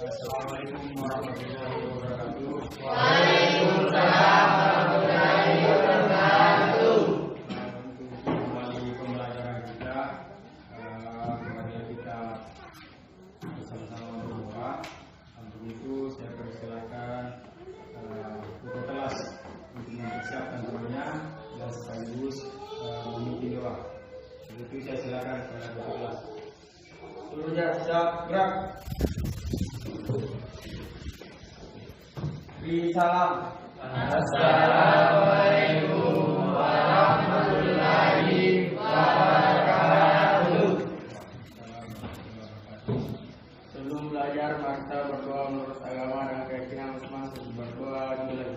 Assalamualaikum warahmatullahi wabarakatuh. Waalaikumsalam warahmatullahi wabarakatuh. Untuk kembali pembelajaran kita, kemudian kita bersama-sama berdoa. Untuk itu saya persilakan ketua kelas untuk mempersiapkan temannya dan sekaligus memimpin doa. Untuk itu saya silakan kepada ketua kelas. Seluruhnya siap gerak. Beri salam. Assalamualaikum warahmatullahi wabarakatuh. Sebelum belajar, mari kita berdoa menurut agama dan keyakinan masing-masing. Berdoa dimulai.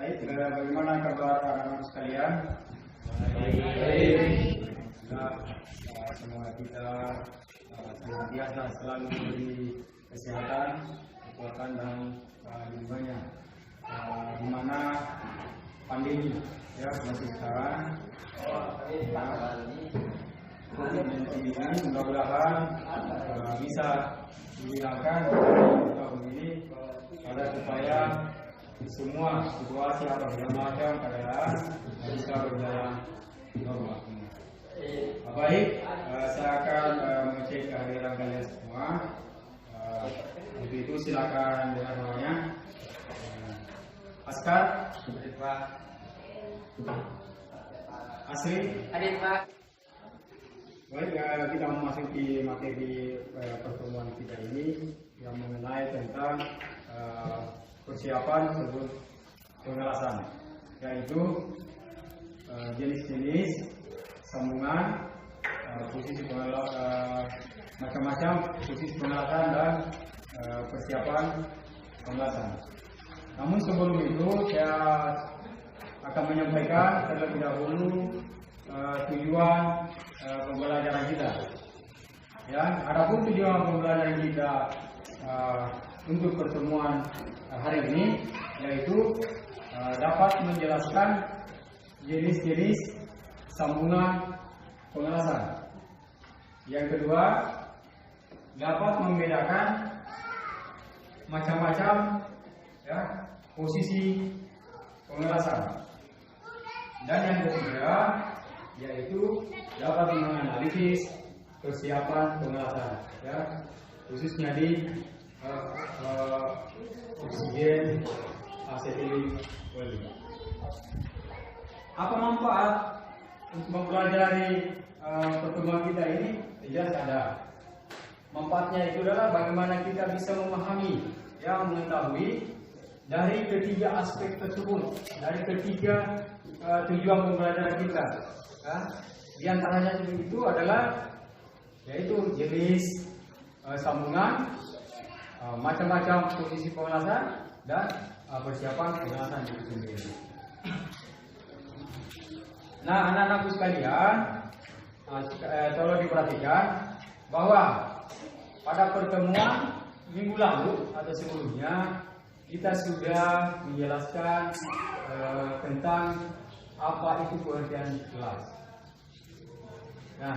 Baik, bagaimana kabar anak-anak sekalian? Baik. Semoga kita senantiasa selalu diberi kesehatan, kekuatan dan lindungannya. Di mana pandemi ya masih sekarang. COVID-19 ini mudah-mudahan bisa dihilangkan tahun ini agar supaya semua situasi atau segala macam keadaan bisa berjalan normal. Baik, saya akan mengecek kehadiran kalian semua. Untuk itu silakan dengan namanya. Askar, hadir Pak. Asri, Hadir Pak. baik, kita memasuki materi pertemuan kita ini yang mengenai tentang persiapan sebelum pengelasan, yaitu jenis-jenis sambungan, posisi macam-macam posisi pengelasan dan persiapan pengelasan. Namun sebelum itu saya akan menyampaikan terlebih dahulu tujuan pembelajaran kita. Ya, adapun tujuan pembelajaran kita untuk pertemuan hari ini yaitu dapat menjelaskan jenis-jenis sambungan pengelasan. Yang kedua, dapat membedakan macam-macam ya posisi pengelasan. Dan yang ketiga yaitu dapat menganalisis persiapan pengelasan ya, khususnya di oksigen asetil oli. Apa manfaat untuk mempelajari pertemuan kita ini? Jelas ada. Manfaatnya itu adalah bagaimana kita bisa memahami, yang mengetahui dari ketiga aspek tersebut, dari ketiga tujuan pembelajaran kita. Ya. Di antaranya itu adalah yaitu jenis sambungan, macam-macam posisi pengelasan dan persiapan pengelasan itu sendiri. Nah, anak-anakku sekalian, tolong diperhatikan bahwa pada pertemuan minggu lalu atau sebelumnya kita sudah menjelaskan tentang apa itu pengertian kelas. Nah,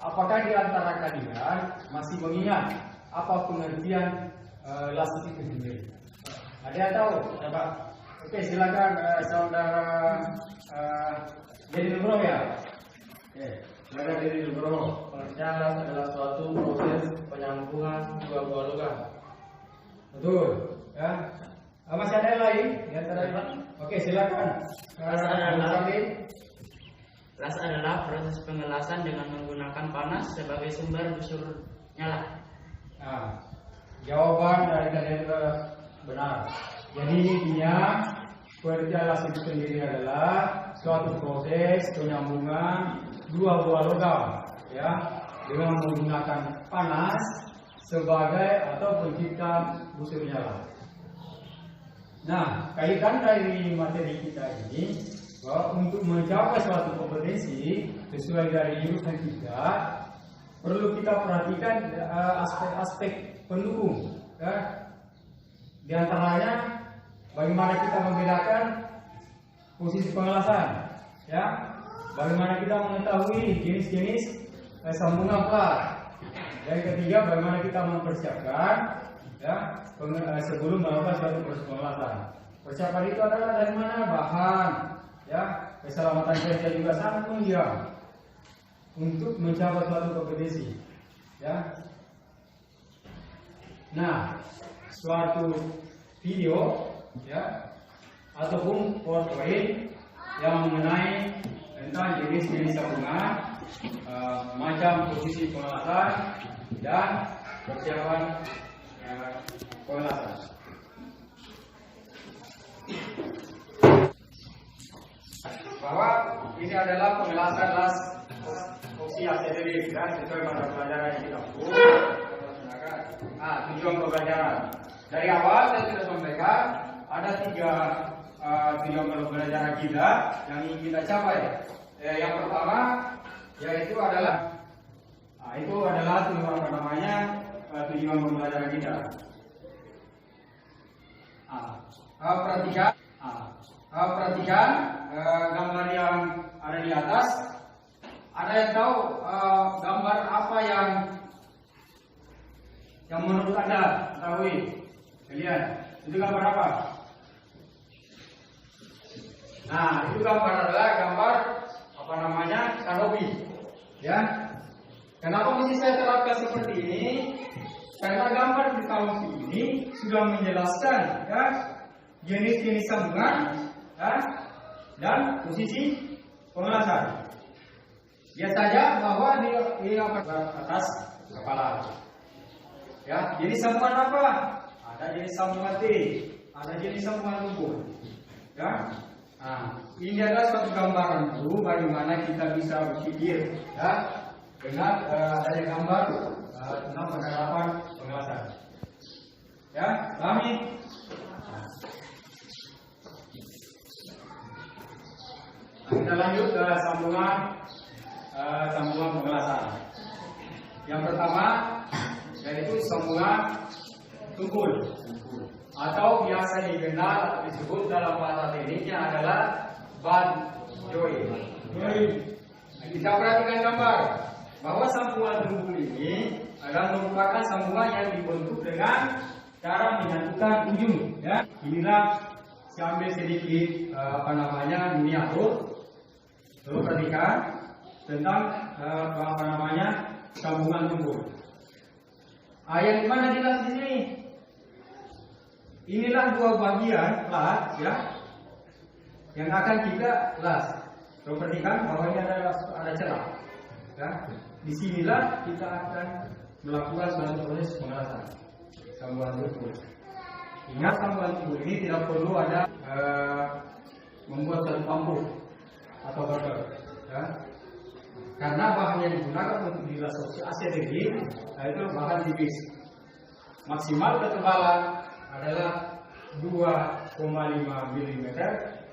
apakah di antara kalian masih mengingat apa pengertian kelas itu sendiri? Ada yang tahu? Coba. Oke, silakan saudara Jadi Nugroho ya. Oke, silakan Jadi Nugroho. Pengertian kelas adalah suatu proses penyambungan dua buah logam. Betul. Ya. Masih ada yang lain? Di antara ini? Oke, silakan. Kelas adalah proses pengelasan dengan menggunakan panas sebagai sumber busur nyala. Nah, jawaban dari kalian benar. Jadi intinya pengertian kelas itu sendiri adalah suatu proses penyambungan dua buah logam, ya, dengan menggunakan panas sebagai atau pencipta busur nyala. Nah, kaitan dari materi kita ini bahwa untuk mencapai suatu kompetensi sesuai dari jurusan kita perlu kita perhatikan aspek-aspek pendukung. Ya. Di antaranya bagaimana kita membedakan posisi pengelasan, ya. Bagaimana kita mengetahui jenis-jenis sambungan plat. Yang ketiga, bagaimana kita mempersiapkan, ya, sebelum melakukan suatu proses pengelasan. Persiapan itu adalah dari mana bahan, ya, keselamatan kerja juga sangat penting untuk mencapai suatu kompetensi, ya. Nah, suatu video, ya, ataupun PowerPoint yang mengenai tentang jenis-jenis sambungan, macam posisi pengelasan dan persiapan pengelasan. Bahwa ini adalah pengelasan las opsi aksesoris, ya, sesuai mata pelajaran yang kita buat. Tujuan pembelajaran. Dari awal saya sudah sampaikan ada 3 tujuan pembelajaran kita yang ingin kita capai. Yang pertama yaitu adalah tujuan pembelajaran kita. Perhatikan gambar yang ada di atas. Ada yang tahu gambar apa yang menurut Anda ketahui? Lihat, itu gambar apa? Nah, itu gambar adalah gambar kanopi. Ya. Kenapa mesti saya terapkan seperti ini? Karena gambar di kanopi ini sudah menjelaskan, ya, jenis-jenis sambungan, ya, dan posisi pengelasan. Lihat saja bahwa di atas kepala. Ya, jenis sambungan apa? Ada jenis sambungan T, ada jenis sambungan tubuh. Ya. Nah, ini adalah suatu gambaran dulu bagaimana kita bisa berpikir, ya, dengan adanya gambar tentang penerapan pengelasan. Ya, pahami? Kita lanjut ke sambungan pengelasan. Yang pertama yaitu sambungan tumpul atau biasa dikenal atau disebut dalam bahasa tekniknya adalah band joint. Kita perhatikan gambar bahwa sambungan tumpul ini adalah merupakan sambungan yang dibentuk dengan cara menyatukan ujung. Ya, inilah saya ambil sedikit miniatur. Lalu perhatikan tentang sambungan tumpul. Yang dimana jelas di sini? Inilah 2 bagian plat, ya, yang akan kita las. Lalu perhatikan bahwa ini ada celah. Ya. Disinilah kita akan melakukan suatu proses pengelasan sambungan tumpul. Ingat, sambungan tumpul ini tidak perlu ada membuat satu pampu atau bakar, ya. Karena bahan yang digunakan untuk dilas asetidik yaitu bahan tipis. Maksimal ketebalan adalah 2,5 mm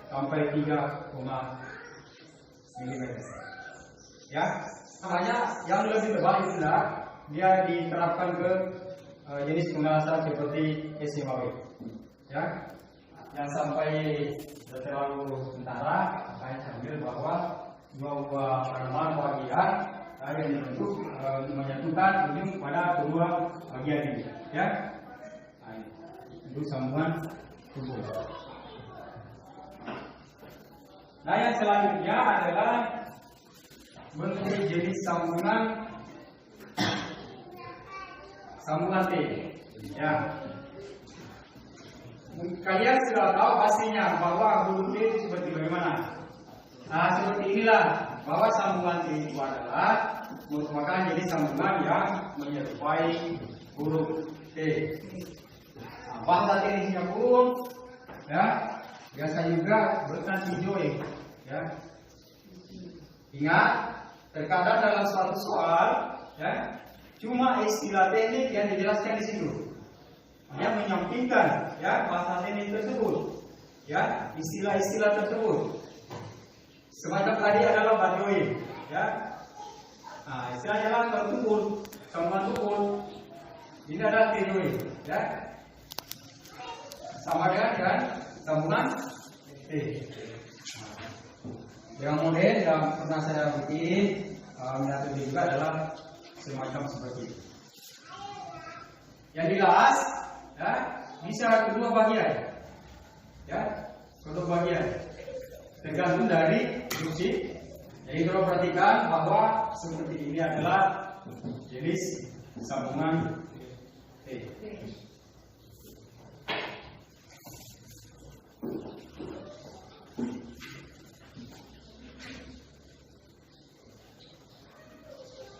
sampai 3, mm. Ya, makanya yang lebih tebal itulah dia diterapkan ke jenis pengelasan seperti SMAW. Ya, yang sampai terlalu tentara, saya sambil bahwa dua bagian yang dibentuk menyatukan ujung pada kedua bagian ini, ya. Itu sambungan tumpul. Nah, yang selanjutnya adalah bentuk jenis sambungan T. Ya. Kalian sudah tahu pastinya bahwa huruf T itu seperti bagaimana. Nah, seperti inilah bahwa sambungan T itu adalah merupakan jenis sambungan yang menyerupai huruf T. Nah, bahasa teknisnya pun, ya, biasa juga berarti join, ya. Ingat, terkadang dalam suatu soal, ya, Cuma istilah teknik yang dijelaskan di situ, yang menyampingkan ya bahasa teknik tersebut, ya istilah-istilah tersebut. Semacam tadi adalah badoin, ya. Nah, istilahnya adalah tertukur, sambungan tukur. Ini adalah tedoin, ya. Sama dengan sambungan T. Yang model yang pernah saya bikin metode juga adalah semacam seperti itu. Yang dilas, ya, bisa kedua bagian, ya, kedua bagian, tergantung dari fungsi. Jadi kalau perhatikan bahwa seperti ini adalah jenis sambungan T.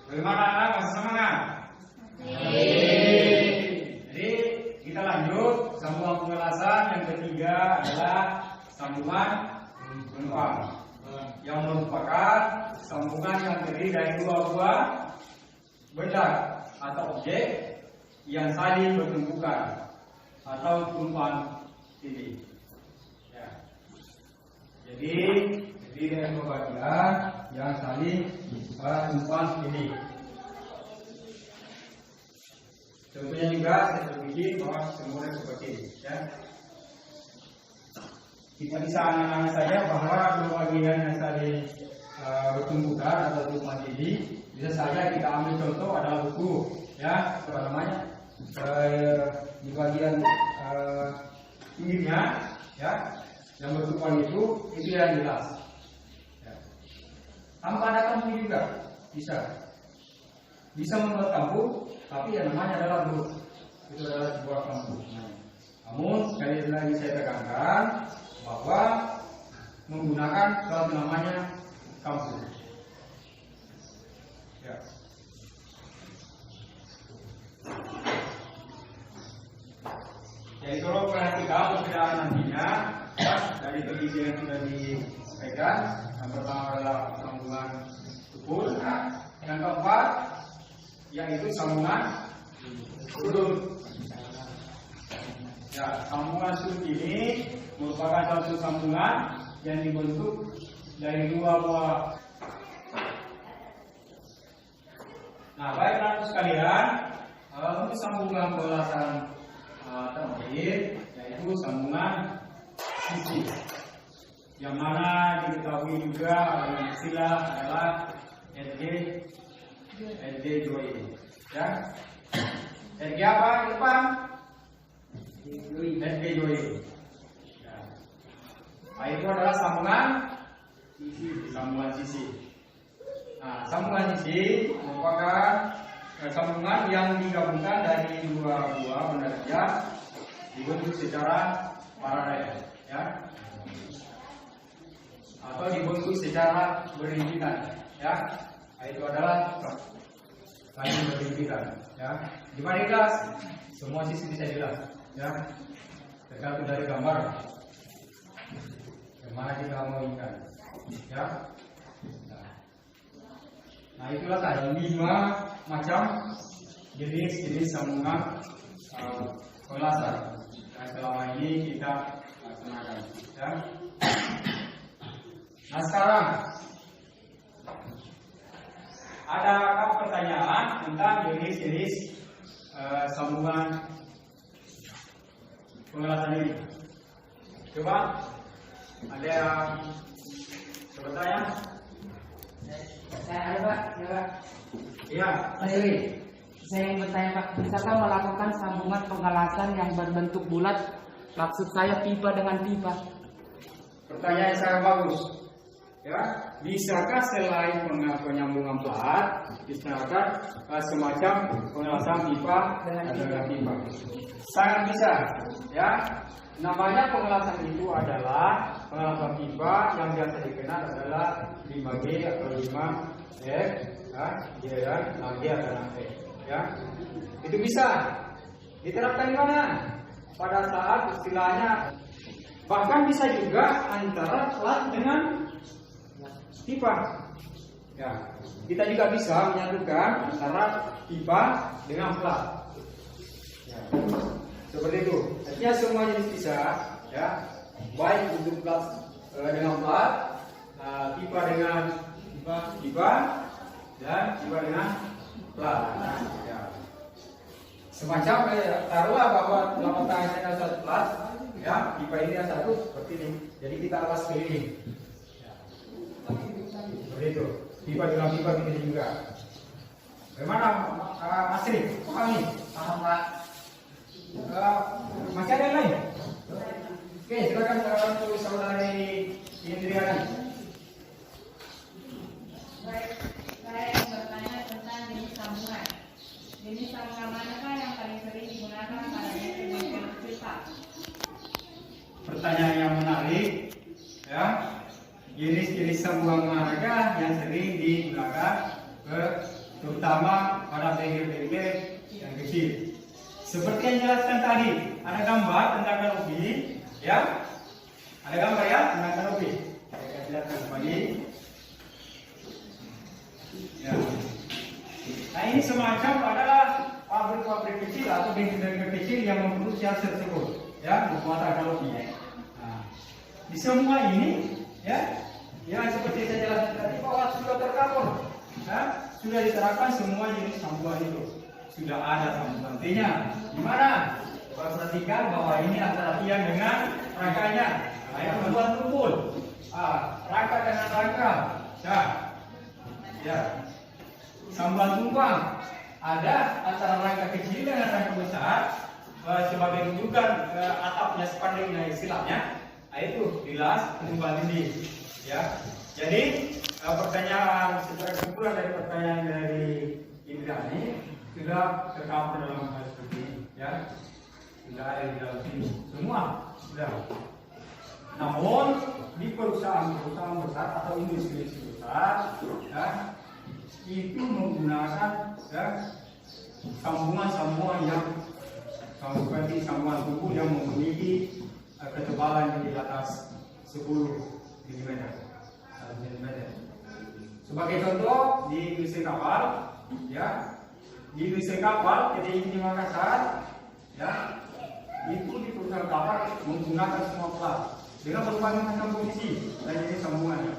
Bagaimana anak? Masih semangat? Jadi kita lanjut sambungan pengelasan. Yang ketiga adalah sambungan penumpang, yang merupakan sambungan yang terdiri dari dua buah benda atau objek yang saling bertumbukan atau tumpang tindih. Ya. Jadi terdiri dari dua bagian yang saling tumpang tindih. Contohnya juga saya bikin bahwa semua seperti ini, ya. Kita bisa angan-angan saja bahwa dua bagian yang saling bertumbukan atau tumpang tindih. Bisa saja kita ambil contoh adalah buku, ya, apa namanya, di bagian pinggirnya, ya, yang bertumpang itu yang jelas. Ya. Tanpa ada kampung juga bisa membuat kampung, tapi yang namanya adalah huruf. Itu adalah sebuah kampung. Namun sekali lagi saya tekankan bahwa menggunakan suatu namanya kampung. Ya. Jadi kalau perhatikan perbedaan nantinya, ya, dari kondisi yang sudah dipegang, yang pertama adalah sambungan tukur, yang keempat yaitu sambungan surut. Ya, sambungan surut ini merupakan satu sambungan yang dibentuk dari dua buah. Nah, baiklah sekalian, untuk sambungan pengelasan terakhir yaitu sambungan sisi, yang mana diketahui juga oleh istilah adalah LG join, ya. LG apa di depan? LG join. Ya. Nah, itu adalah sambungan sisi. Nah, sambungan sisi merupakan sambungan yang digabungkan dari dua buah benda kerja dibentuk secara paralel, ya, atau dibentuk secara berhimpitan, ya. Itu adalah saling berhimpitan, ya. Di mana jelas semua sisi bisa jelas, ya, tergantung dari gambar yang mana kita mau inginkan, ya. Nah, itulah tadi 5 macam jenis sambungan pengelasan yang selama ini kita laksanakan, ya. Nah, sekarang adakah pertanyaan tentang jenis-jenis sambungan pengelasan ini? Coba ada yang bertanya? Saya ada Pak, ya Pak. Iya. Pak Dewi, saya ingin bertanya Pak, bisakah melakukan sambungan pengelasan yang berbentuk bulat? Maksud saya pipa dengan pipa. Pertanyaan yang sangat bagus. Ya, bisakah selain penyambungan plat, bisakah semacam pengelasan pipa dengan pipa? Sangat bisa, ya. Namanya pengelasan itu adalah pengelasan pipa yang biasa dikenal adalah 5G atau 5F, ya, G atau F, ya. Itu bisa diterapkan di mana? Pada saat istilahnya, bahkan bisa juga antara plat dengan pipa. Ya, kita juga bisa menyatukan antara pipa dengan plat. Ya, seperti itu. Artinya semua jenis bisa, ya, baik untuk plat dengan plat, pipa dengan pipa dan pipa dengan plat. Ya. Semacam taruhlah bahwa dalam tangan saya ada satu plat, ya, pipa ini ada satu seperti ini. Jadi kita alas keliling. Ya. Seperti itu. Pipa dengan pipa ini juga. Bagaimana Asri? Paham nih? Paham Pak. Masih ada yang lain? Oke, silakan tulis saudari Indriani. Baik, saya bertanya tentang jenis sambungan. Jenis sambungan manakah yang paling sering digunakan pada metode pipa? Pertanyaan yang menarik, ya. Jenis-jenis sambungan manakah yang sering digunakan, terutama pada bengkel-bengkel yang kecil. Seperti yang jelaskan tadi, ada gambar tentang kanopi, ya. Ada gambar ya tentang kanopi. Saya jelaskan kembali. Ya. Nah ini semacam adalah pabrik-pabrik kecil atau bengkel-bengkel kecil yang memproduksi hal tersebut, ya, pembuatan kanopi. Nah, di semua ini, ya, yang seperti saya jelaskan tadi bahwa sudah tercover, ya, sudah diterapkan semua jenis sambungan itu. Sudah ada sambungannya. Gimana? Coba perhatikan bahwa ini antara tiang dengan rangkanya. Nah, yang membuat tumpul. Rangka dengan rangka. Ya. Sambungan tumpang ada antara rangka kecil dengan rangka besar sebagai rujukan atapnya spanduknya istilahnya. Nah, itu dilas tumpang ini. Ya. Jadi pertanyaan secara kesimpulan dari pertanyaan dari Indrani sudah tercover dalam hal seperti ini, ya, sudah ada di dalam sini semua sudah. Namun di perusahaan-perusahaan besar atau industri besar, ya, itu menggunakan, ya, sambungan yang seperti sambungan tubuh yang memiliki ketebalan di atas 10 mm. Sebagai contoh di industri kapal, ya, di industri kapal PTI di Makassar, ya, itu di perusahaan kapal menggunakan semua plat dengan berbagai macam posisi dan jenis sambungan.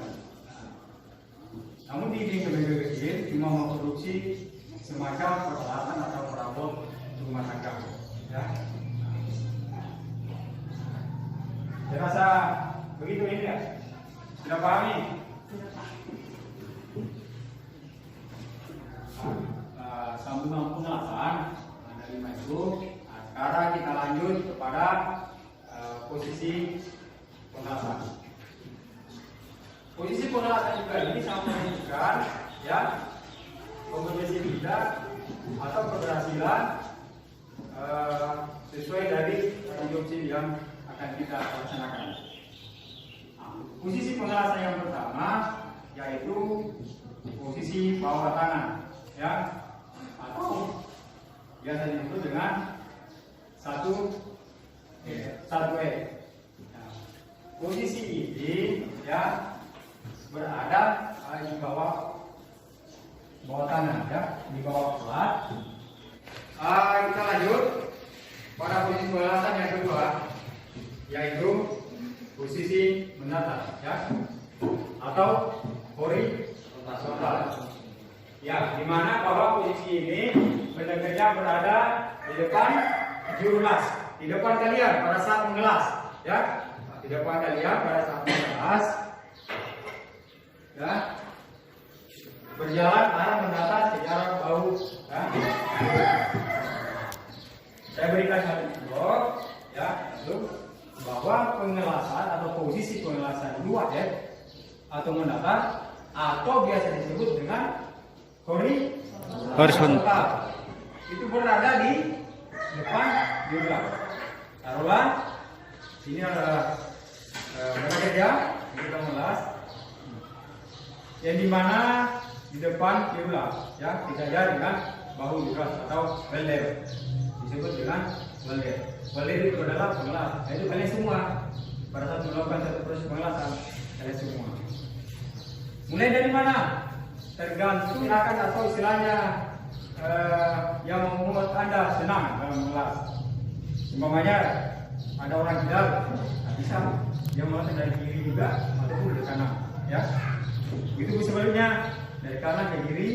Namun di bengkel kecil cuma memproduksi semacam peralatan atau perabot rumah tangga, ya. Saya rasa begitu ini ya. Sudah pahami? Sambungan pengelasan dari itu. Sekarang kita lanjut kepada posisi pengelasan. Posisi pengelasan juga ini sama menunjukkan, ya, kompetisivitas atau keberhasilan sesuai dari prinsip yang akan kita laksanakan. Posisi pengelasan yang pertama yaitu posisi bawah tangan, ya, atau biasa disebut dengan 1E. Nah, posisi ini, ya, berada di bawah tangan, ya, di bawah plat. Kita lanjut pada posisi pengelasan yang kedua, yaitu posisi mendatar, ya, atau horizontal. Ya, dimana bahwa posisi ini benar-benar berada di depan juru las, di depan kalian pada saat mengelas, ya, di depan kalian pada saat mengelas, ya, berjalan arah mendatar secara bahu, ya. Saya berikan satu contoh, ya, itu bahwa pengelasan atau posisi pengelasan 2E atau mendatar atau biasa disebut dengan horizontal itu berada di depan jurang. Taruhlah ini adalah bekerja kita mengelas yang dimana di depan jurang, ya, dijajar dengan bahu jurang atau welder, disebut dengan welder. Welder itu adalah pengelas. Nah, itu kalian semua pada saat melakukan satu proses pengelasan, kalian semua. Mulai dari mana? tergantung gerakan atau istilahnya yang membuat Anda senang dalam mengelas. Umpamanya ada orang kidal, bisa dia melatih dari kiri juga ataupun dari kanan, ya. Begitu sebaliknya dari kanan ke kiri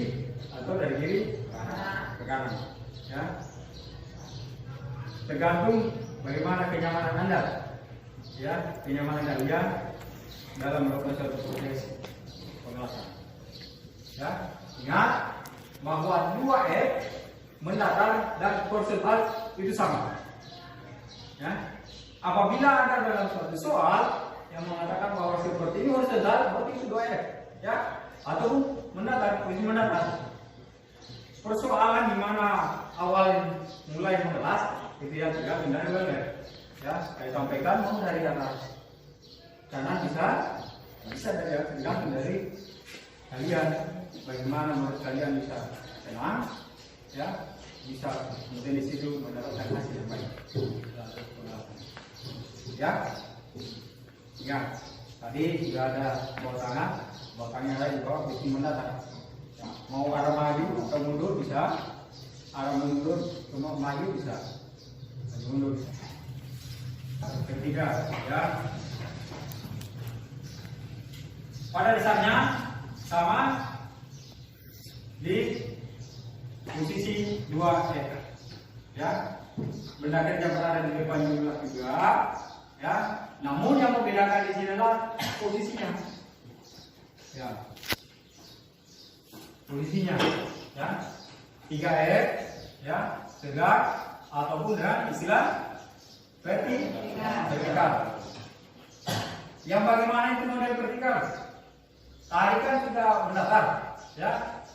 atau dari kiri ke kanan, ya. Tergantung bagaimana kenyamanan Anda, ya, kenyamanan kalian dalam melakukan suatu proses pengelasan. Ya, ingat bahwa 2F mendatar dan horizontal itu sama. Ya, apabila ada dalam suatu soal yang mengatakan bahwa seperti ini horizontal, berarti itu 2F, ya, atau mendatar, itu mendatar. Persoalan di mana awal mulai mengelas itu yang tidak benar benar, ya, saya sampaikan mau dari atas, karena bisa dari tergantung dari kalian. Bagaimana menurut kalian bisa senang, ya, bisa kemudian di situ mendapatkan hasil yang baik. Ya, ingat tadi sudah ada bawah tangan, belakangnya lagi bawah bikin mendatar. Ya, mau arah maju atau mundur bisa, arah mundur cuma maju bisa, mundur bisa. Ketiga, ya, pada dasarnya sama di posisi 2F, ya, benda kerja berada di depan juga, ya, namun yang membedakan di sini adalah posisinya, ya, posisinya, ya, 3F, ya, tegak ataupun dengan istilah vertikal. Yang bagaimana itu model vertikal? Tarikan sudah mendatar, ya.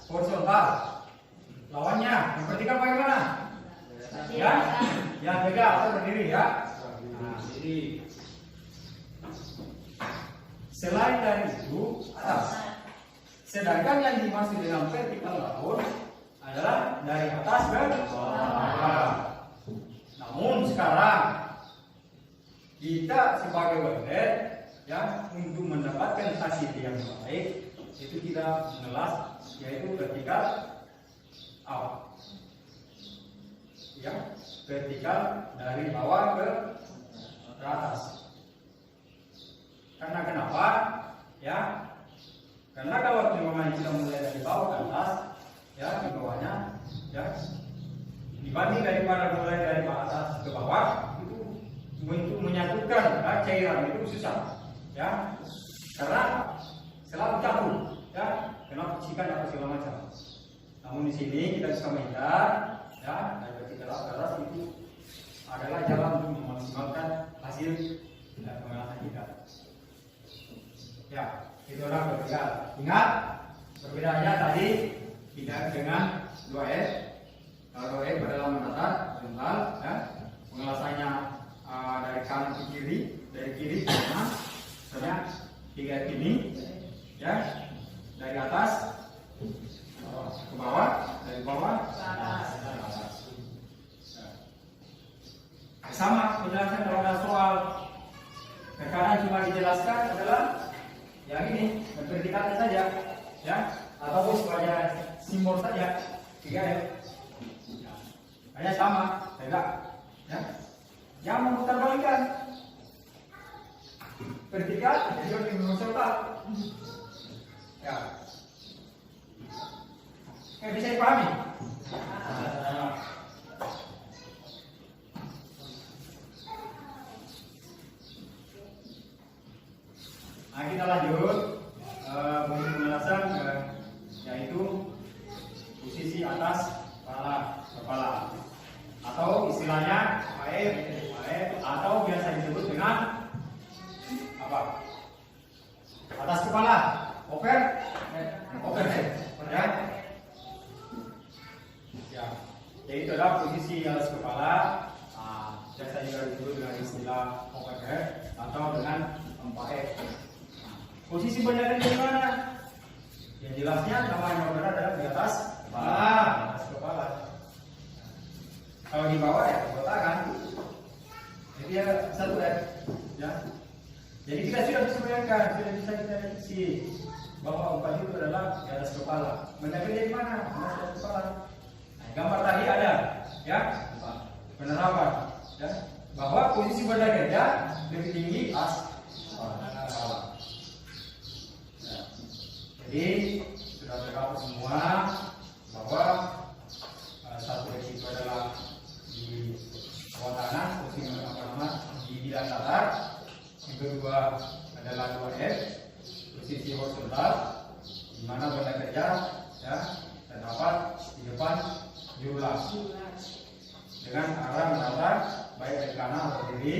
Horizontal. Lawannya, yang vertikal bagaimana? Ya, yang tegak atau berdiri, ya. Nah, jadi selain dari itu, sedangkan yang dimaksud dengan vertikal laut adalah dari atas ke bawah. Namun sekarang kita sebagai welder, ya, untuk mendapatkan hasil yang baik itu kita mengelas yaitu vertikal out, ya, vertikal dari bawah ke atas. Karena kenapa? Ya, karena kalau kita mulai dari bawah ke atas, ya, di bawahnya, ya, dibanding daripada mulai dari atas ke bawah itu untuk menyatukan, ya, cairan itu susah, ya, karena selalu campur, ya, kena percikan apa segala macam. Namun di sini kita bisa melihat, ya, dari vertikal ke atas itu adalah jalan untuk memaksimalkan hasil pengelasan kita. Ya, itu adalah vertikal. Ingat perbedaannya tadi tidak dengan 2F. Kalau 2F adalah mendatar horizontal, ya, pengelasannya dari kanan ke kiri, dari kiri ke kanan, misalnya 3F ini, ya, dari atas ke bawah, dari bawah ke atas. Sama penjelasan kalau ada soal tekanan cuma dijelaskan adalah yang ini, vertikalnya saja, ya, ataupun sebagai simbol saja, 3F. Hanya sama, tegak, ya. Yang memutarbalikkan vertikal, jadi horizontal. Ya. Bisa dipahami? Nah, kita lanjut untuk pengelasan, yaitu posisi atas kepala atau istilahnya AF atau biasa disebut dengan apa? Atas kepala, overhead, ya. Ya, yaitu adalah posisi atas kepala. Biasa juga disebut dengan istilah overhead atau dengan 4F. Posisi benar di mana? Yang jelasnya nama yang benar adalah di atas kepala. Kalau di bawah ya di tangan. Jadi ya satu ya. Jadi kita sudah bisa bayangkan, sudah bisa kita deteksi bahwa umpan itu adalah di atas kepala. Mendapatkan dari mana? Di atas kepala. Nah, gambar tadi ada, ya, penerapan, ya, bahwa posisi badan gajah lebih tinggi atas kepala. Nah, jadi sudah terdapat semua bahwa satu resiko adalah di bawah tanah, posisi di bidang datar. Yang kedua adalah 2F, posisi horizontal, di mana benda kerja, ya, terdapat di depan jurulas dengan arah mendatar baik dari kanan atau kiri,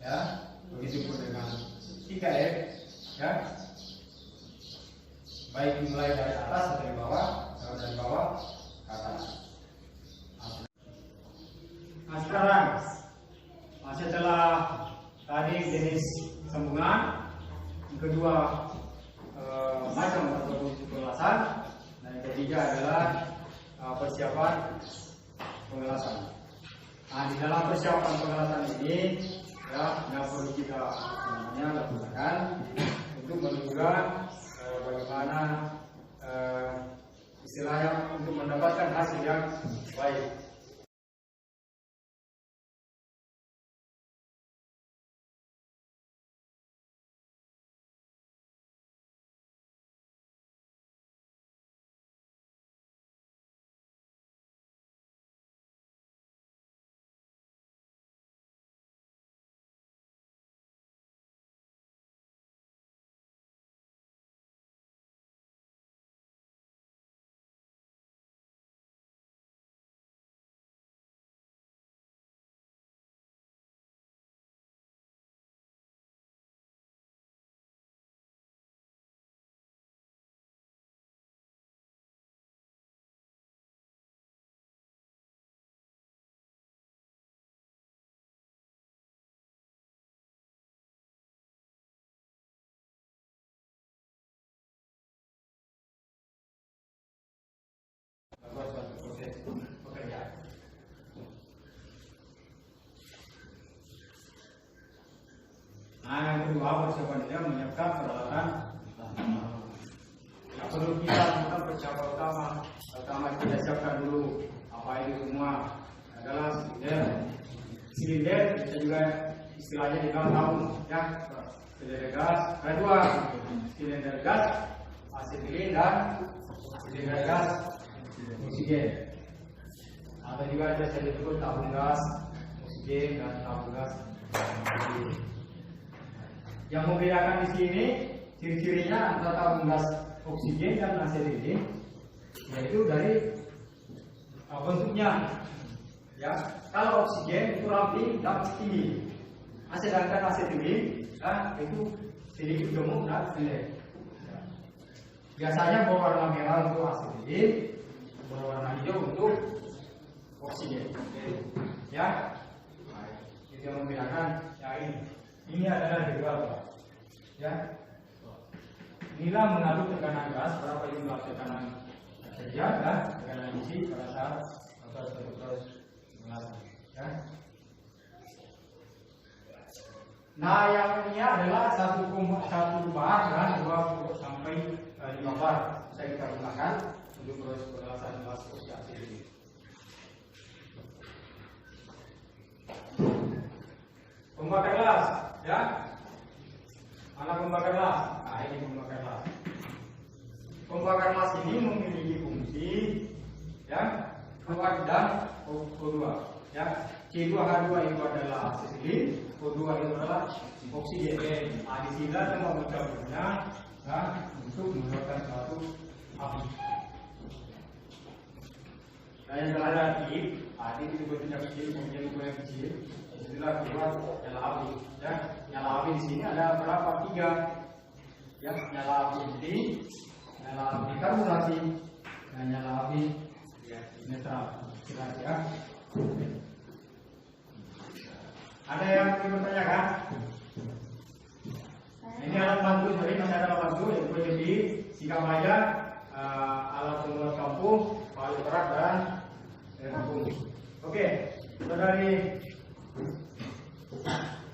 ya, begitu pun dengan 3F, ya, baik dimulai dari atas atau dari bawah, atau dari bawah ke atas. Nah sekarang setelah tadi jenis sambungan, yang kedua macam atau pengelasan, dan yang ketiga adalah persiapan pengelasan. Nah di dalam persiapan pengelasan ini, ya, yang perlu kita lakukan untuk menunjukkan bagaimana istilahnya untuk mendapatkan hasil yang baik. Proses pekerjaan. Nah, yang kedua persiapan dia menyiapkan peralatan. Yang perlu kita lakukan persiapan pertama kita siapkan dulu apa itu semua adalah silinder kita juga istilahnya di dalam tabung, ya, silinder gas. Kedua silinder gas, asetilin dan silinder gas oksigen, atau juga ada saya disebut tabung gas oksigen dan tabung gas oksigen. Yang membedakan di sini ciri-cirinya antara tabung gas oksigen dan asetilin yaitu dari bentuknya, ya. Kalau oksigen itu ramping dan tinggi, sedangkan asetilin, ya, itu sedikit gemuk dan pendek. Biasanya berwarna merah untuk asetilin, berwarna hijau untuk oksigen, ya. Itu yang membedakan. Ya, ini adalah jadwal, ya. Inilah mengatur tekanan gas, berapa jumlah tekanan kerja dan tekanan isi pada saat proses pengelasan, ya. Nah, yang ini adalah satu bar dan 2 sampai 5 bar bisa kita gunakan untuk proses pengelasan gas oksigen ini. Pembakar las, ya. Mana pembakar las? Nah, ini pembakar las. Pembakar las ini memiliki fungsi, ya, keluar dan O2, ya. C2H2 itu adalah asetilin, O2 itu adalah oksigen. Nah, di sini tempat mencampurnya, ya, untuk mengeluarkan suatu api. Nah, yang berada di api itu bentuknya kecil, kemudian ukurannya kecil. Itulah keluar nyala api, ya. Nyala api di sini ada berapa? 3, ya. Nyala api ini, nyala api karbonasi, dan nyala api netral, ya. Ada yang ingin bertanyakan? Ini alat bantu, jadi masih ada alat bantu yang boleh di sikap aja, alat pembuat kampung, palu berat dan kampung. Oke, saudari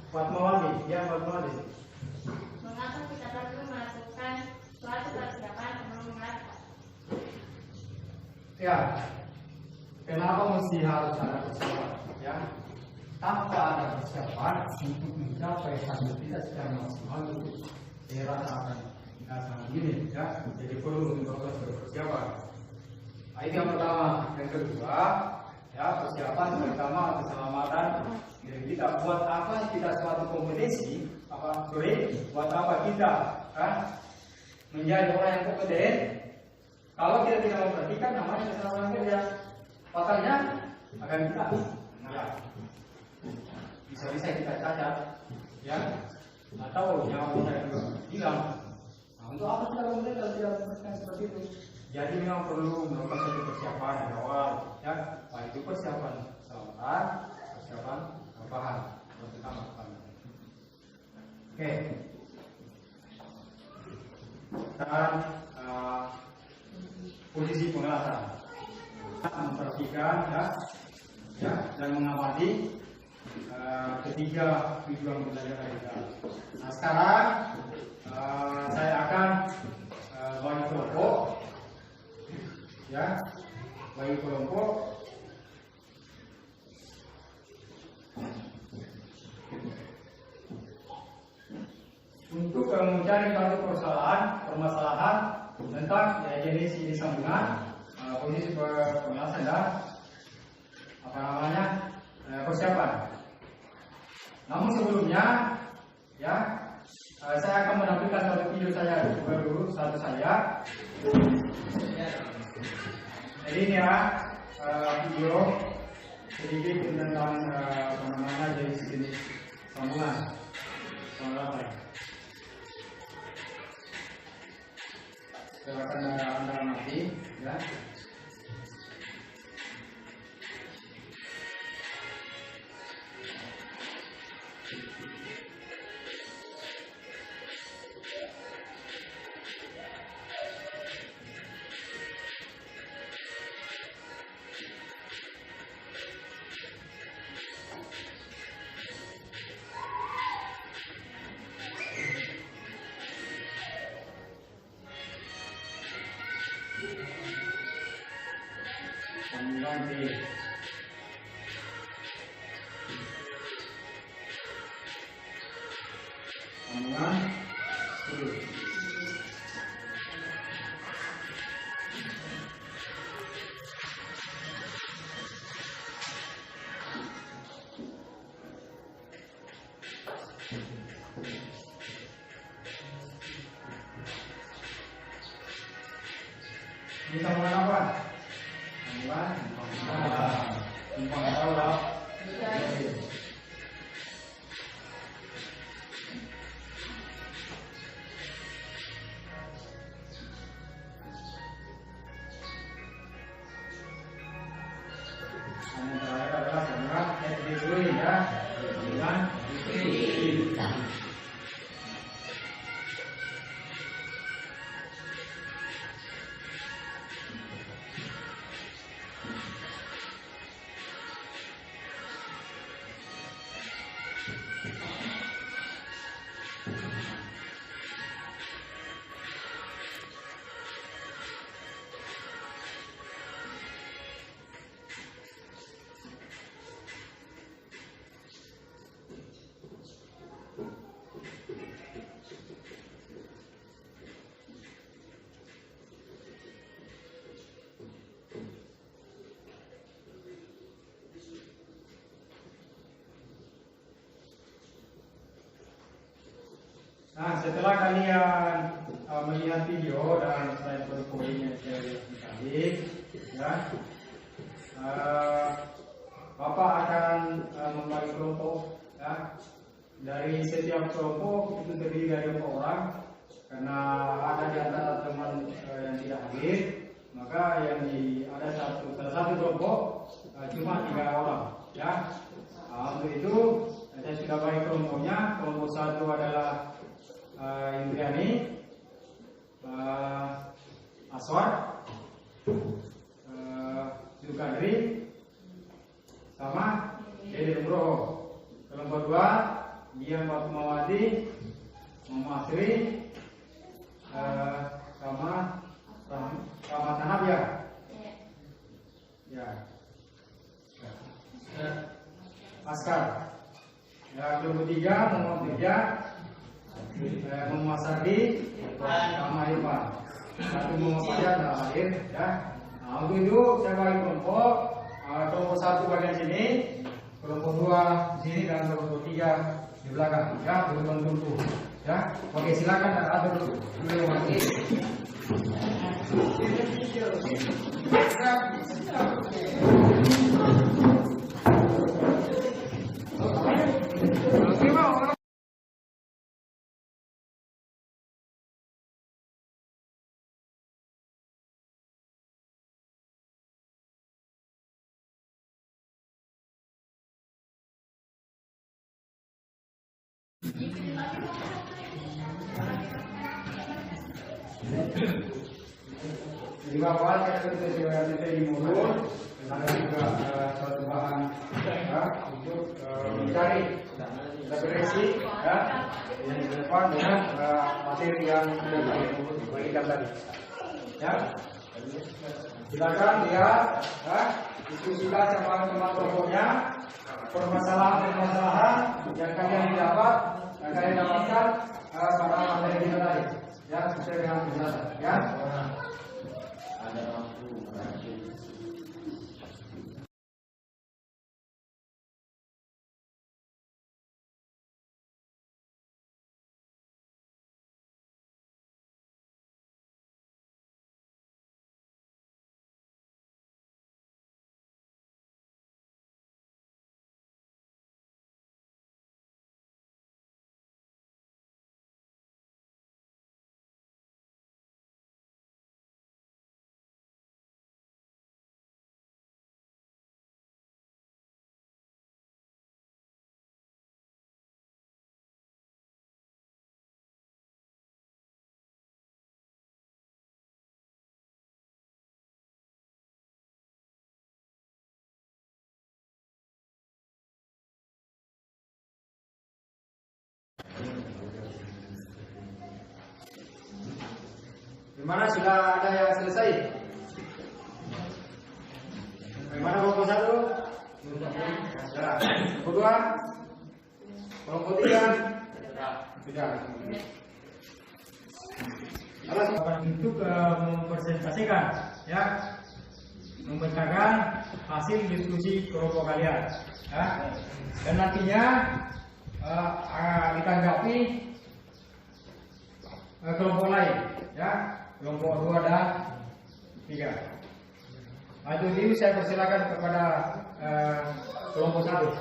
Fatmawati, ya Fatmawati. Mengapa kita perlu melakukan suatu Ya, kenapa mesti harus ada persiapan? Ya, tanpa ada persiapan untuk mencapai target kita secara maksimal itu saya rasa akan tidak sangat gini. Ya, jadi perlu untuk persiapan. Nah, itu yang pertama. Yang kedua, ya persiapan pertama keselamatan diri kita. Buat apa kita suatu kompetisi? Buat apa kita menjadi orang yang kompeten? Kalau kita tidak memperhatikan namanya kesalahan kerja, fatalnya akan kita ya bisa-bisa kita cacat, ya atau nyawa kita juga hilang. Nah, untuk apa kita kemudian tidak memperhatikan seperti itu? Jadi memang perlu melakukan satu persiapan di awal, ya baik itu persiapan keselamatan, persiapan tambahan pertama. Oke. Dan posisi pengelasan, memperhatikan ya dan mengamati ketiga tujuan belajar kita. Nah sekarang saya akan bagi kelompok, ya bagi kelompok. Untuk mencari satu permasalahan tentang jenis sambungan, posisi pengelasan dan persiapan. Namun sebelumnya, ya saya akan menampilkan satu video saya dulu, satu saya. Jadi ini ya video sedikit tentang jenis sambungan. Silakan Anda amati, ya. Ganti. Sambungan terus. Ini sambungan apa? Timpang tahu. Yang terakhir adalah sambungan dulu ya, dengan Nah, setelah kalian melihat video dan slide PowerPoint yang saya lihat tadi, ya, Bapak akan membagi kelompok, ya. Dari setiap kelompok itu terdiri dari 4 orang, karena ada di antara teman yang tidak hadir, maka ada salah satu kelompok cuma 3 orang, ya. Untuk itu saya sudah bagi kelompoknya. Kelompok 1 adalah Indriani, Aswar, Zulkadri, sama Dede Nugroho. Kelompok 2 Dian Fatmawati, Mama Asri, sama Rahmat Hanabia. Ya, kelompok 3 Muhammad Mirja, Muhammad Sardi, Muhammad Irfan. Satu Muhammad Fajar dan hadir. Ya. Nah, untuk itu saya bagi kelompok. Kelompok 1 bagian sini, kelompok 2 di sini dan kelompok 3 di belakang. Ya, berbentuk. Ya, oke silakan atur dulu. Di bawah kita di mulut ada juga suatu bahan ya, untuk mencari referensi ya, yang relevan dengan materi yang sudah diberikan tadi. Ya, silakan lihat, ya, diskusikan sama teman kelompoknya permasalahan yang kalian dapat, yang kalian dapatkan pada materi kita tadi. Ya, sesuai dengan penjelasan. Ya. Ada lampu. Gimana, sudah ada yang selesai? Bagaimana kelompok 1? Sudah. Kelompok 2? Kelompok 3? Sudah. Alas untuk mempresentasikan, ya, membacakan hasil diskusi kelompok kalian, ya, dan nantinya ditanggapi kelompok lain, ya, kelompok 2 dan 3. Nah, itu dulu saya persilakan kepada kelompok 1.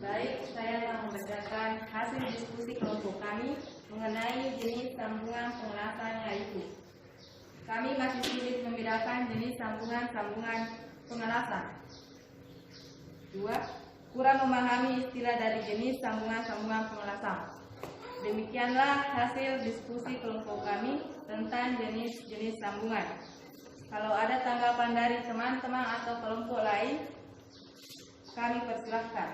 Baik, saya akan membacakan hasil diskusi kelompok kami mengenai jenis sambungan pengelasan yaitu kami masih sulit membedakan jenis sambungan pengelasan. 2. Kurang memahami istilah dari jenis sambungan pengelasan. Demikianlah hasil diskusi kelompok kami tentang jenis-jenis sambungan. Kalau ada tanggapan dari teman-teman atau kelompok lain, kami persilahkan.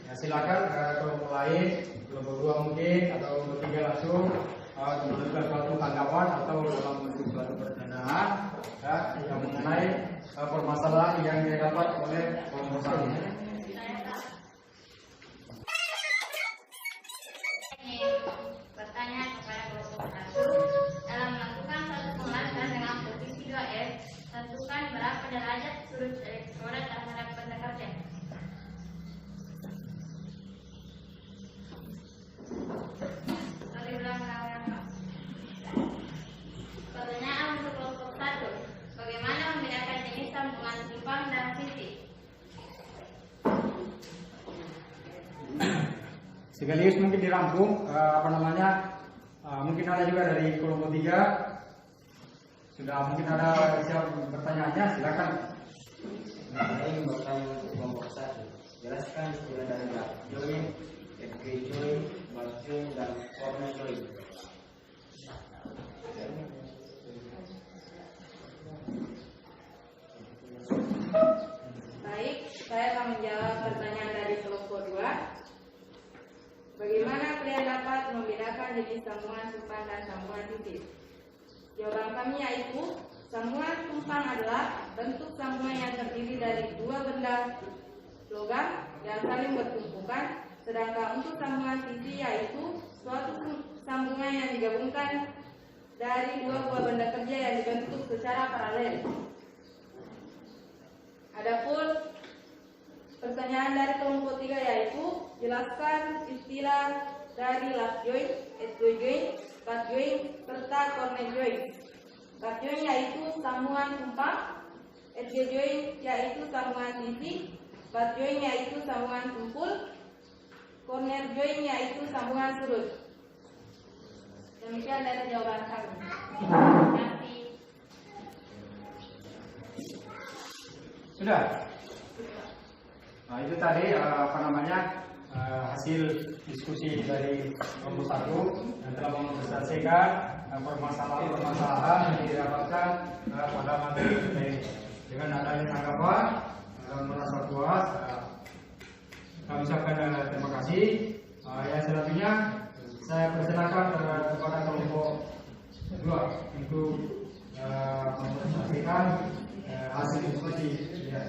Ya, silakan kelompok lain, kelompok 2 mungkin atau kelompok 3 langsung memberikan suatu tanggapan atau dalam bentuk suatu pertanyaan, ya, yang mengenai permasalahan yang didapat oleh kelompok 1. Bertanya kepada kelompok 1, dalam melakukan satu pengelasan dengan posisi 2F, tentukan berapa derajat sudut elektroda terhadap benda kerja. Pertanyaan untuk kelompok 1, bagaimana membedakan jenis sambungan simpang dan sisi? Sekaligus mungkin dirangkum mungkin ada juga dari kelompok 3. Sudah mungkin ada siap pertanyaannya, silakan. Saya ingin bertanya untuk kelompok 1. Jelaskan istilah dari join, FK join, box join, dan corner join. Baik, saya akan menjawab pertanyaan dari kelompok 2. Bagaimana kalian dapat membedakan jenis sambungan simpang dan sambungan titik? Jawaban kami yaitu sambungan tumpang adalah bentuk sambungan yang terdiri dari dua benda logam yang saling bertumpukan, sedangkan untuk sambungan sisi yaitu suatu sambungan yang digabungkan dari dua buah benda kerja yang dibentuk secara paralel. Adapun pertanyaan dari kelompok 3 yaitu jelaskan istilah dari lap joint, edge joint, cut joint, serta corner joint. Cut joint yaitu sambungan tumpang, edge joint yaitu sambungan sisi, cut joint yaitu sambungan tumpul, corner joint yaitu sambungan sudut. Demikian dari jawaban kami. Terima kasih. Sudah. Nah, itu tadi hasil diskusi dari kelompok 1 yang telah mempresentasikan permasalahan yang didapatkan pada materi ini. Dengan adanya tanggapan merasa puas, kami ucapkan terima kasih. Yang selanjutnya saya persilakan kepada kelompok 2 untuk mempresentasikan hasil diskusi. Ya.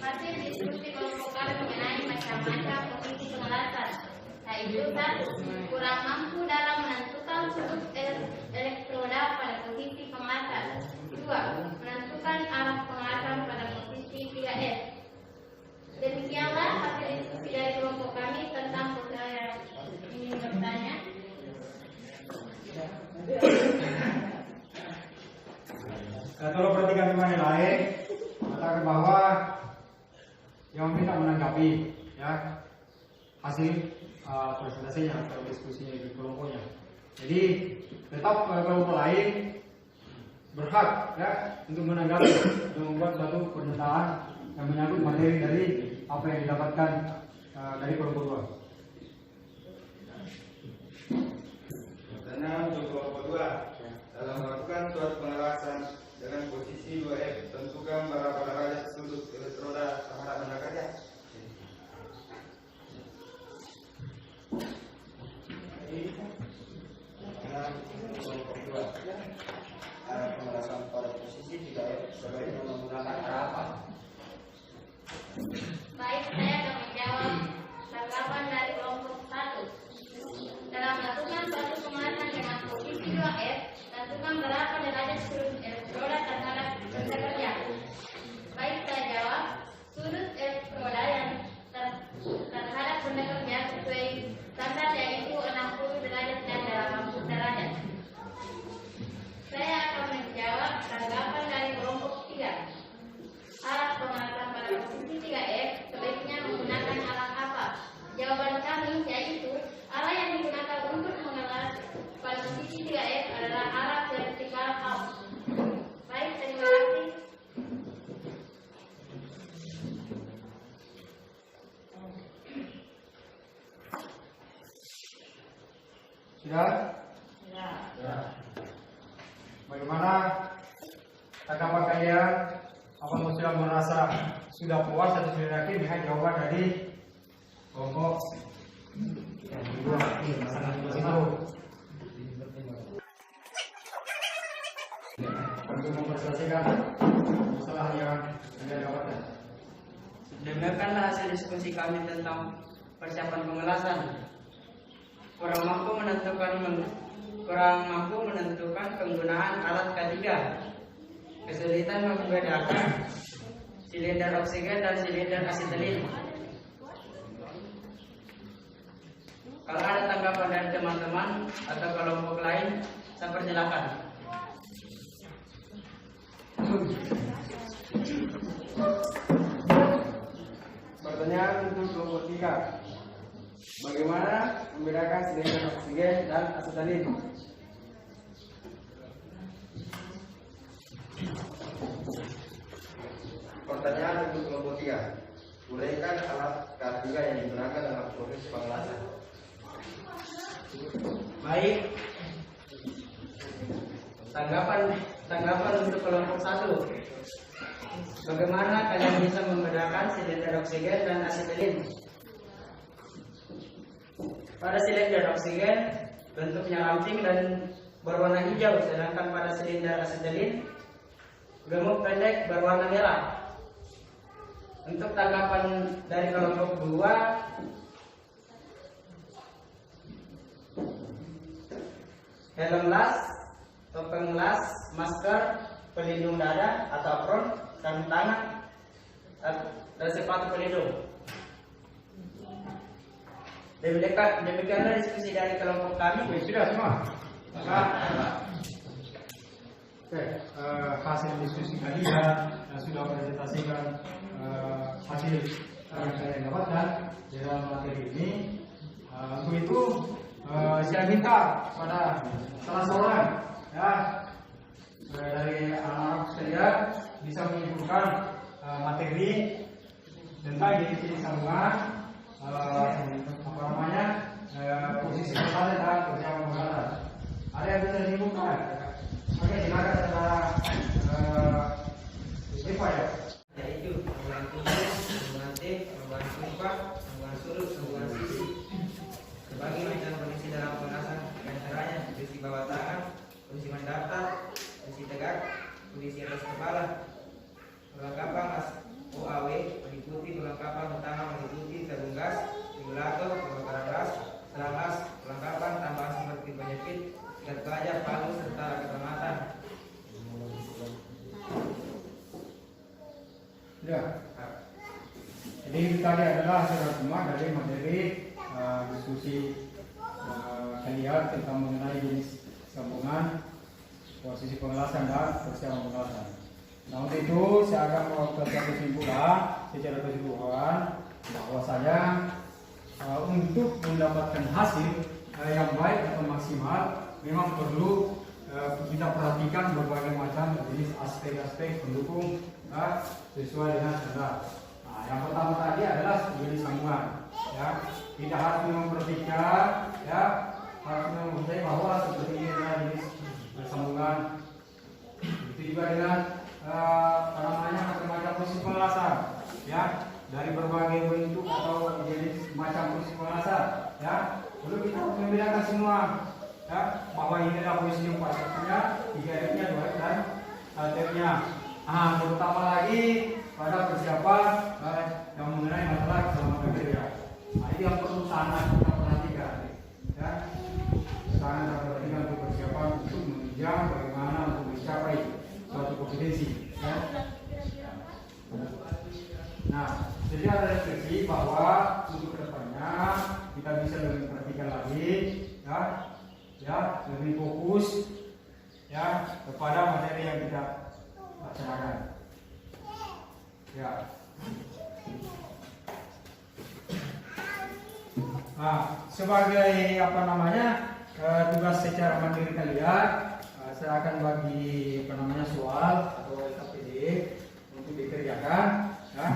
Hasil diskusi kelompok kami mengenai macam-macam posisi pengelasan, yaitu 1. Kurang mampu dalam menentukan sudut elektroda pada posisi pengelasan. 2. Menentukan arah pengelasan pada posisi 3S. Demikianlah hasil diskusi dari kelompok kami tentang persoalan yang ingin bertanya. Tolong perhatikan teman yang lain, katakan bahwa yang minta menanggapi ya hasil presentasinya atau diskusinya di kelompoknya. Jadi tetap kelompok lain berhak ya untuk menanggapi dan membuat suatu pernyataan yang menyangkut materi dari apa yang didapatkan dari kelompok 2. Karena untuk kelompok 2 dalam melakukan suatu pengelasan dengan posisi 2F, tentukan berapa derajat sudut elektroda terhadap benda kerja. Karena kelompok 2 arah pengelasan pada posisi 3F sebaiknya menggunakan arah apa? Baik, saya akan menjawab tanggapan dari kelompok 1. Dalam melakukan suatu pengelasan dengan posisi 2F, tentukan berapa derajat sudut elektroda terhadap benda kerja. Baik, saya jawab sudut elektroda yang terhadap benda kerja sesuai standar yaitu 60 derajat dan 80 derajat. Saya akan menjawab tanggapan dari kelompok 3. Arah pengelasan pada posisi 3F sebaiknya menggunakan arah apa? Jawaban kami yaitu arah yang digunakan untuk mengelas pada posisi 3F adalah arah vertikal up. Baik, terima kasih. Sudah? Ya. Bagaimana tanggapan kalian? Apakah sudah merasa sudah puas atau sudah yakin dengan jawaban dari kelompok yang kedua? Untuk memperselesaikan masalah yang Anda dapatkan. Demikianlah hasil diskusi kami tentang persiapan pengelasan. Kurang mampu menentukan penggunaan alat K3. Kesulitan membedakan silinder oksigen dan silinder asetilin. Kalau ada tanggapan dari teman-teman atau kelompok lain, saya persilakan. Pertanyaan untuk kelompok 3. Bagaimana membedakan silinder oksigen dan asetilin? Pertanyaan untuk kelompok 3. Bolehkah alat K3 yang digunakan dalam proses pengelasan? Baik. Tanggapan untuk kelompok 1. Bagaimana kalian bisa membedakan silinder oksigen dan asetilin? Pada silinder oksigen bentuknya ramping dan berwarna hijau, sedangkan pada silinder asetilin gemuk pendek berwarna merah. Untuk tanggapan dari kelompok 2, helm las, topeng las, masker, pelindung dada atau apron, sarung tangan, dan sepatu pelindung. Demikianlah diskusi dari kelompok kami. Sudah semua. Oke, hasil diskusi kalian sudah presentasikan hasil yang saya dapatkan dalam materi ini. Untuk itu saya minta pada salah seorang ya dari anak-anak sekalian bisa menyimpulkan materi tentang definisi sambungan, posisi pengalaman dan persiapan pengalaman. Ada yang bisa disebutkan? Oke, silakan saudara Eva ya. Yaitu sambungan tubuh, sambungan T, sambungan sumpah, sambungan surut, sambungan sisi. Sebagai macam kondisi dalam pengasan, antaranya posisi bawah tangan, posisi mendatar, posisi tegak, posisi atas kepala. Perlengkapan OAW meliputi perlengkapan utama meliputi tabung gas, regulator, pembakaran gas, selang gas, perlengkapan tambahan seperti penyepit, sikat baja, palu serta keselamatan. Ya. Jadi itu tadi adalah hasil semua dari materi diskusi kalian tentang mengenai jenis sambungan, posisi pengelasan dan persiapan pengelasan. Nah, untuk itu saya akan melakukan secara keseluruhan bahwasanya untuk mendapatkan hasil yang baik atau maksimal memang perlu kita perhatikan berbagai macam jenis aspek-aspek pendukung sesuai dengan standar. Nah, yang pertama tadi adalah jenis sambungan. Ya, kita harus memperhatikan, ya, harus memperhatikan bahwa seperti ini adalah jenis sambungan. Itu juga dengan macam-macam posisi pengelasan, ya, dari berbagai bentuk atau jenis macam posisi pengelasan, ya. Perlu kita membedakan semua, ya, bahwa ini adalah posisi yang satunya, 3 F-nya, 2 F dan T-nya. Terutama lagi pada persiapan yang mengenai masalah keselamatan kerja. Nah, ini yang perlu sangat kita perhatikan, ya. Sangat kita perhatikan untuk persiapan untuk menunjang bagaimana untuk mencapai suatu kompetensi, ya. Nah, jadi ada refleksi bahwa untuk kedepannya kita bisa lebih perhatikan lagi, ya, lebih fokus, ya, kepada materi yang kita laksanakan, ya. Nah, sebagai tugas secara mandiri kalian, saya akan bagi soal atau LKPD untuk dikerjakan, ya.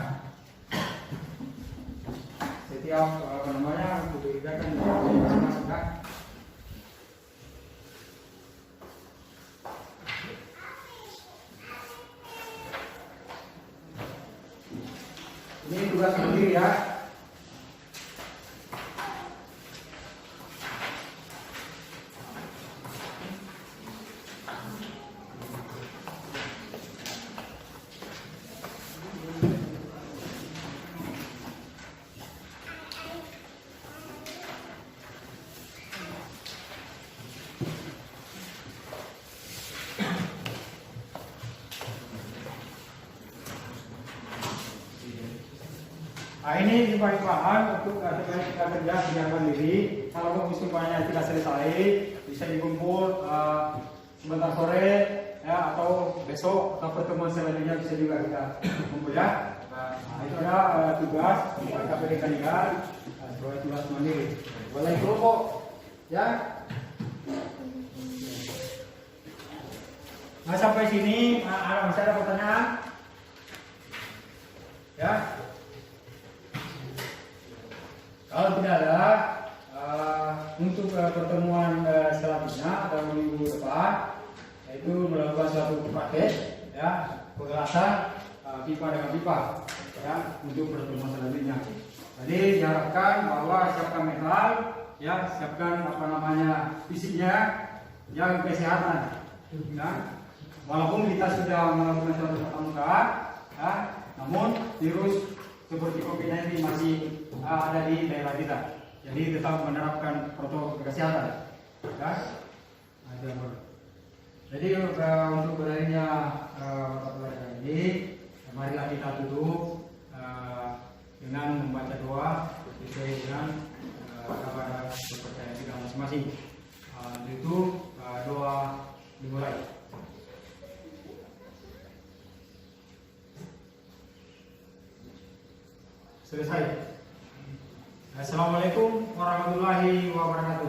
Setiap untuk dikerjakan masing-masing, ya. Ini tugas mandiri, ya. Nah, ini sebagai bahan untuk kita kerja secara mandiri. Kalau musimnya tidak selesai, bisa dikumpul sebentar sore, ya, atau besok atau pertemuan selanjutnya bisa juga kita kumpul, ya. Nah, itu adalah tugas kita berikan sebagai tugas mandiri. Boleh kelompok, ya. Nah, sampai sini masih ada pertanyaan, ya. Kalau tidak ada, untuk pertemuan selanjutnya atau minggu depan, yaitu melakukan suatu praktek, ya, pengelasan pipa dengan pipa, ya, untuk pertemuan selanjutnya. Jadi diharapkan bahwa siapkan mental, ya siapkan fisiknya, jaga kesehatan. Ya. Walaupun kita sudah melakukan suatu tatap muka, ya, namun virus seperti COVID-19 masih ada di daerah kita. Jadi tetap menerapkan protokol kesehatan. Ya. Jadi untuk berakhirnya mata pelajaran ini, marilah kita tutup dengan membaca doa sesuai dengan kepada kepercayaan kita masing-masing. Untuk itu doa dimulai. Selesai. Assalamualaikum warahmatullahi wabarakatuh.